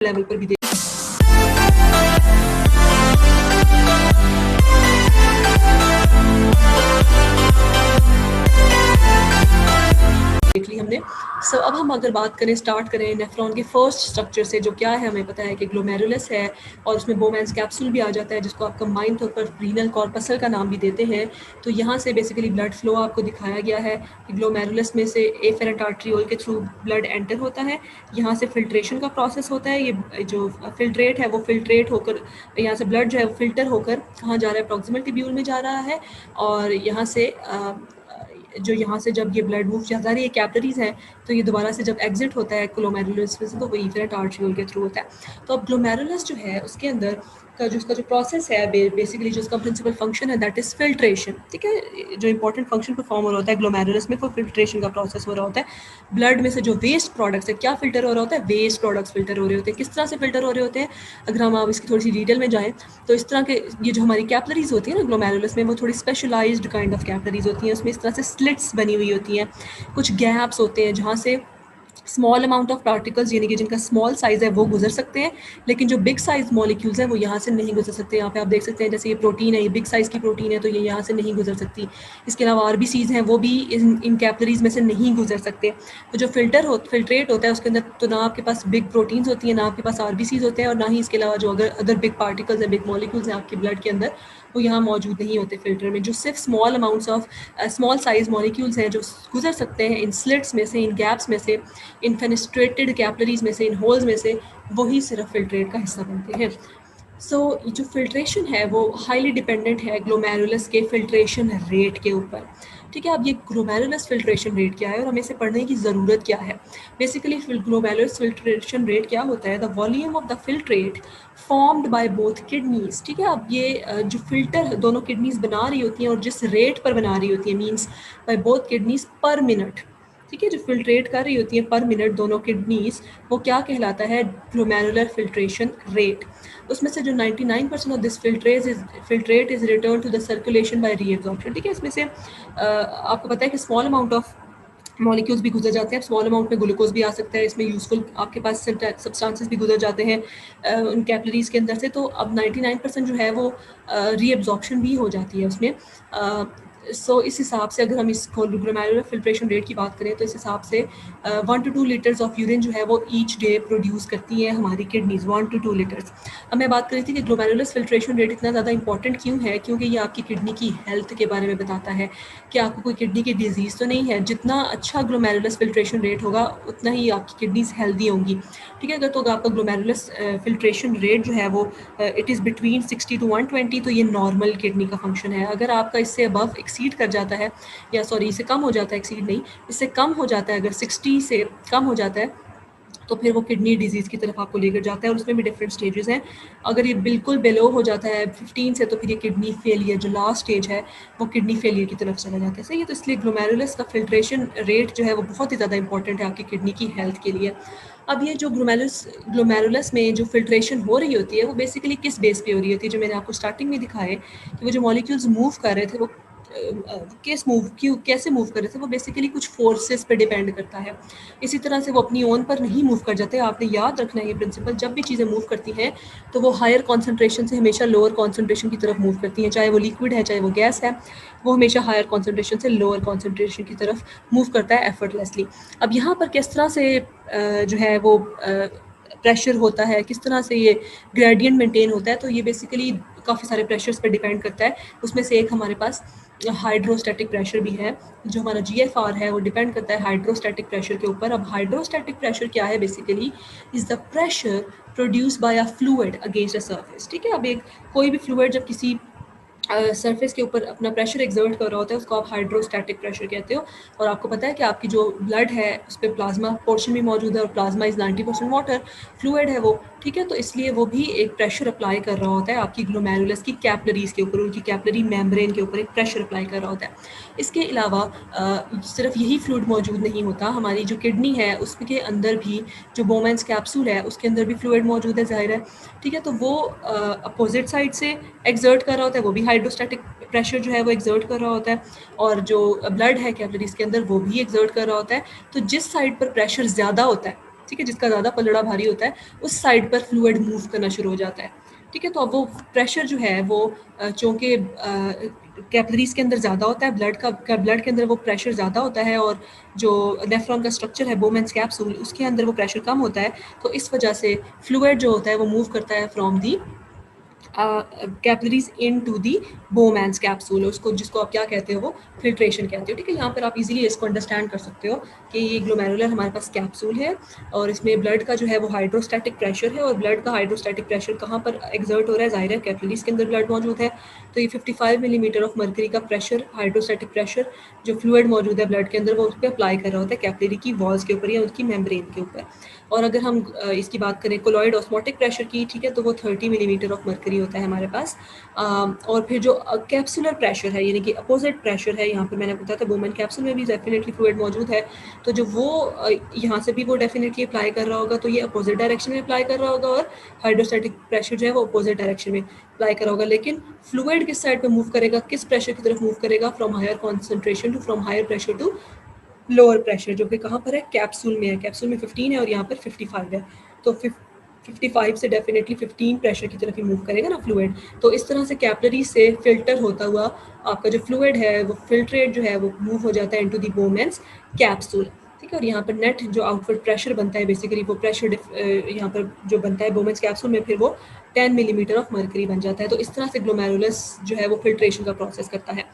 Level पर भी देख ली हमने। सो अब हम अगर बात करें, स्टार्ट करें नेफ्रॉन के फर्स्ट स्ट्रक्चर से, जो क्या है हमें पता है कि ग्लोमेरुलस है और उसमें बोमेंस कैप्सूल भी आ जाता है, जिसको आप कंबाइन तौर पर रीनल कॉर्पसल का नाम भी देते हैं। तो यहाँ से बेसिकली ब्लड फ्लो आपको दिखाया गया है कि ग्लोमेरुलस में से एफेरेंट आर्ट्रियोल के थ्रू ब्लड एंटर होता है। यहाँ से फिल्ट्रेशन का प्रोसेस होता है। ये जो फिल्ट्रेट है वो फिल्ट्रेट होकर यहाँ से ब्लड जो है वो फिल्टर होकर कहाँ जा रहा है, प्रॉक्सिमल ट्यूब्यूल में जा रहा है। और यहाँ से जो यहाँ से जब ये ब्लड मूव ज़्यादा रही है, कैपिलरीज हैं, तो ये दोबारा से जब एग्जिट होता है ग्लोमेरुलस में से, तो वो एफेरेंट आर्ट्रियोल के थ्रू होता है। तो अब ग्लोमेरुलस जो है उसके अंदर का जो उसका जो प्रोसेस है, बेसिकली जो उसका प्रिंसिपल फंक्शन है दैट इज़ फिल्ट्रेशन। ठीक है, जो इंपॉर्टेंट फंक्शन परफॉर्म हो रहा होता है ग्लोमेरुलस में, वो फिल्ट्रेशन का प्रोसेस हो रहा होता है। ब्लड में से जो वेस्ट प्रोडक्ट्स है, क्या फिल्टर हो रहा होता है, वेस्ट प्रोडक्ट्स फिल्टर हो रहे होते हैं। किस तरह से फिल्टर हो रहे होते हैं, अगर हम आप इसकी थोड़ी सी डिटेल में जाएँ तो इस तरह के ये जो हमारी कैपिलरीज होती है ना ग्लोमेरुलस में, वो थोड़ी स्पेशलाइज्ड काइंड ऑफ कैपिलरीज होती हैं। उसमें इस तरह से स्लिट्स बनी हुई होती हैं, कुछ गैप्स होते हैं जहाँ से स्मॉल अमाउंट ऑफ पार्टिकल्स, यानी कि जिनका स्मॉल साइज़ है वो गुजर सकते हैं, लेकिन जो बिग साइज़ मॉलिक्यूल्स हैं वो यहाँ से नहीं गुजर सकते। यहाँ पे आप देख सकते हैं जैसे ये प्रोटीन है, ये बिग साइज़ की प्रोटीन है, तो ये यहाँ से नहीं गुजर सकती। इसके अलावा आरबीसीज हैं, वो भी इन कैपिलरीज में से नहीं गुजर सकते। तो जो फिल्ट्रेट होता है उसके अंदर तो ना आपके पास बिग प्रोटीन्स होती हैं, ना आपके पास आरबीसीज होते हैं, और ना ही इसके अलावा जो अदर बिग पार्टिकल्स हैं, बिग मॉलिक्यूल्स हैं आपके ब्लड के अंदर, वो यहाँ मौजूद नहीं होते फिल्टर में। जो सिर्फ small amounts of small size molecules हैं जो गुजर सकते हैं इन स्लिट्स में से, इन गैप्स में से, इन फेनेस्ट्रेटेड कैपिलरीज में से, इन होल्स में से, वही सिर्फ फिल्ट्रेट का हिस्सा बनते हैं। सो जो फिल्ट्रेशन है वो हाईली डिपेंडेंट है ग्लोमेरुलस के फिल्ट्रेशन रेट के ऊपर। ठीक है, अब ये ग्लोमेरुलस फिल्ट्रेशन रेट क्या है और हमें इसे पढ़ने की ज़रूरत क्या है। बेसिकली ग्लोमेरुलस फिल्ट्रेशन रेट क्या होता है, the volume of the filtrate formed by both kidneys. ठीक है, अब ये जो फिल्टर दोनों किडनीज बना रही होती हैं और जिस रेट पर बना रही होती है, मीन्स बाय बोथ किडनीज पर मिनट। ठीक है, जो फिल्ट्रेट कर रही होती है पर मिनट दोनों किडनीज, वो क्या कहलाता है, ग्लोमेरुलर फिल्ट्रेशन रेट। उसमें से जो 99% of this filtrate is return to the circulation by reabsorption. ठीक है, इसमें से आपको पता है कि स्मॉल अमाउंट ऑफ मॉलिक्यूल्स भी गुजर जाते हैं। स्मॉल अमाउंट में ग्लूकोज भी आ सकता है, इसमें यूजफुल आपके पास सब्सटेंसेस भी गुजर जाते हैं उन कैपिलरीज के अंदर से। तो अब 99% जो है वो रीअब्जॉर्प्शन भी हो जाती है उसमें। सो इस हिसाब से अगर हम इस ग्लोमेरुलर फिल्ट्रेशन रेट की बात करें तो इस हिसाब से 1 to 2 लीटर्स ऑफ यूरिन जो है वो ईच डे प्रोड्यूस करती हैं हमारी किडनीज, 1 to 2 लीटर्स। अब मैं बात कर रही थी कि ग्लोमेरुलस फिल्ट्रेशन रेट इतना ज़्यादा इंपॉर्टेंट क्यों है, क्योंकि ये आपकी किडनी की हेल्थ के बारे में बताता है कि आपको कोई किडनी की डिजीज़ तो नहीं है। जितना अच्छा ग्लोमेरुलस फिल्ट्रेशन रेट होगा उतना ही आपकी किडनीज हेल्दी होंगी। ठीक है, अगर तो आपका ग्लोमेरुलस फिल्ट्रेशन रेट जो है वो इट इज़ बिटवीन 60 to 120, तो ये नॉर्मल किडनी का फंक्शन है। अगर आपका इससे अबव एक्सीड कर जाता है, या सॉरी इससे कम हो जाता है, एक्सीड नहीं, इससे कम हो जाता है, अगर 60 से कम हो जाता है तो फिर वो किडनी डिजीज़ की तरफ आपको लेकर जाता है, और उसमें भी डिफरेंट स्टेजेस हैं। अगर ये बिल्कुल बिलो हो जाता है 15 से, तो फिर ये किडनी फेलियर, जो लास्ट स्टेज है वो किडनी फेलियर की तरफ चला जाता है। सही है, तो इसलिए ग्लोमेरुलस का फिल्ट्रेशन रेट जो है वो बहुत ही ज़्यादा इंपॉर्टेंट है आपकी किडनी की हेल्थ के लिए। अब ये जो ग्लोमेरुलस में जो फिल्ट्रेशन हो रही होती है वो बेसिकली किस बेस पे हो रही होती है, जो मैंने आपको स्टार्टिंग में दिखाए कि वो जो मॉलिक्यूल्स मूव कर रहे थे वो कैसे मूव कर रहे थे, वो बेसिकली कुछ फोर्सेस पे डिपेंड करता है। इसी तरह से वो अपनी ओन पर नहीं मूव कर जाते। आपने याद रखना है ये प्रिंसिपल, जब भी चीज़ें मूव करती हैं तो वो हायर कॉन्सेंट्रेशन से हमेशा लोअर कॉन्सेंट्रेशन की तरफ मूव करती हैं, चाहे वो लिक्विड है चाहे वो गैस है, वो हमेशा हायर कॉन्सेंट्रेशन से लोअर कॉन्सेंट्रेशन की तरफ मूव करता है एफर्टलेसली। अब यहाँ पर किस तरह से जो है वो प्रेशर होता है, किस तरह से ये ग्रेडियंट मेंटेन होता है, तो ये बेसिकली काफ़ी सारे प्रेशर्स पर डिपेंड करता है। उसमें से एक हमारे पास हाइड्रोस्टैटिक प्रेशर भी है। जो हमारा GFR है वो डिपेंड करता है हाइड्रोस्टैटिक प्रेशर के ऊपर। अब हाइड्रोस्टैटिक प्रेशर क्या है, basically is the pressure produce by a fluid against a surface. ठीक है, अब एक कोई भी फ्लूइड जब किसी सरफेस के ऊपर अपना प्रेशर एक्सर्ट कर रहा होता है उसको आप हाइड्रोस्टैटिक प्रेशर कहते हो। और आपको पता है कि आपकी जो ब्लड है उस पर प्लाज्मा पोर्शन भी मौजूद है, और प्लाज्मा इज़ 90% वाटर, फ्लूइड है वो। ठीक है, तो इसलिए वो भी एक प्रेशर अप्लाई कर रहा होता है आपकी ग्लोमेरुलस की कैपिलरीज के ऊपर, उनकी कैपिलरी मेम्ब्रेन के ऊपर एक प्रेशर अप्लाई कर रहा होता है। इसके अलावा सिर्फ यही फ्लूइड मौजूद नहीं होता, हमारी जो किडनी है उसके अंदर भी जो बोमेंस कैप्सूल है उसके अंदर भी फ्लूइड मौजूद है, जाहिर है। ठीक है, तो वो अपोजिट साइड से एक्सर्ट कर रहा होता है, वो भी हाइड्रोस्टैटिक प्रेशर जो है वो एक्सर्ट कर रहा होता है, और जो ब्लड है कैपिलरीज के अंदर वो भी एक्सर्ट कर रहा होता है। तो जिस साइड पर प्रेशर ज़्यादा होता है, ठीक है, जिसका ज़्यादा पलड़ा भारी होता है, उस साइड पर फ्लूइड मूव करना शुरू हो जाता है। ठीक है, तो अब वो प्रेशर जो है वो चूँकि कैपिलरीज़ के अंदर ज़्यादा होता है, ब्लड के अंदर वो प्रेशर ज़्यादा होता है और जो नेफ्रॉन का स्ट्रक्चर है बोमेन्स कैप्सूल, उसके अंदर वो प्रेशर कम होता है, तो इस वजह से फ्लूइड जो होता है वो मूव करता है from the capillaries into the Bowman's capsule, उसको जिसको आप क्या कहते हो, वो फिल्ट्रेशन कहते हो। ठीक है, यहाँ पर आप इजीली इसको अंडरस्टैंड कर सकते हो कि ये ग्लोमेरुलर हमारे पास कैप्सूल है और इसमें ब्लड का जो है वो हाइड्रोस्टैटिक प्रेशर है, और ब्लड का हाइड्रोस्टैटिक प्रेशर कहाँ पर एग्जर्ट हो रहा है, जाहिर है कैपिलरीज के अंदर ब्लड मौजूद है, तो ये 55 मिलीमीटर ऑफ मर्करी का प्रेशर, हाइड्रोस्टैटिक प्रेशर जो फ्लूइड मौजूद है ब्लड के अंदर, वो उस पर अप्लाई कर रहा होता है कैपिलरी की वॉल्स के ऊपर या उसकी मेम्ब्रेन के ऊपर। और अगर हम इसकी बात करें कोलॉइड ऑस्मोटिक प्रेशर की, ठीक है, तो वो 30 मिलीमीटर ऑफ मर्करी होता है हमारे पास। और फिर जो कैप्सुलर प्रेशर है, यानी कि अपोजिट प्रेशर है, यहाँ पर मैंने बताया था बोमन कैप्सूल में भी डेफिनेटली फ्लूइड मौजूद है, तो जो वो यहाँ से भी वो डेफिनेटली अप्लाई कर रहा होगा, तो ये अपोजिट डायरेक्शन में अप्लाई कर रहा होगा, और हाइड्रोस्टैटिक प्रेशर जो है वो अपोजिट डायरेक्शन में अप्लाई कर रहा होगा। लेकिन फ्लूइड किस साइड पे मूव करेगा, किस प्रेशर की तरफ मूव करेगा, from higher concentration to from higher pressure to lower pressure, जो कि कहाँ पर है, कैप्सूल में है। कैप्सूल में 15 है और यहाँ पर 55 है, तो 55 से डेफिनेटली 15 प्रेशर की तरफ ही मूव करेगा ना फ्लूइड। तो इस तरह से कैपिलरी से फिल्टर होता हुआ आपका जो फ्लूइड है वो फिल्ट्रेट जो है वो मूव हो जाता है इनटू द बोमेन्स कैप्सूल। ठीक है, और यहाँ पर नेट जो आउटवर्ड प्रेशर बनता है, बेसिकली वो प्रेशर यहाँ पर जो बनता है बोमेन्स कैप्सूल में, फिर वो 10 मिलीमीटर ऑफ मर्करी बन जाता है। तो इस तरह से ग्लोमेरुलस जो है वो फिल्ट्रेशन का प्रोसेस करता है।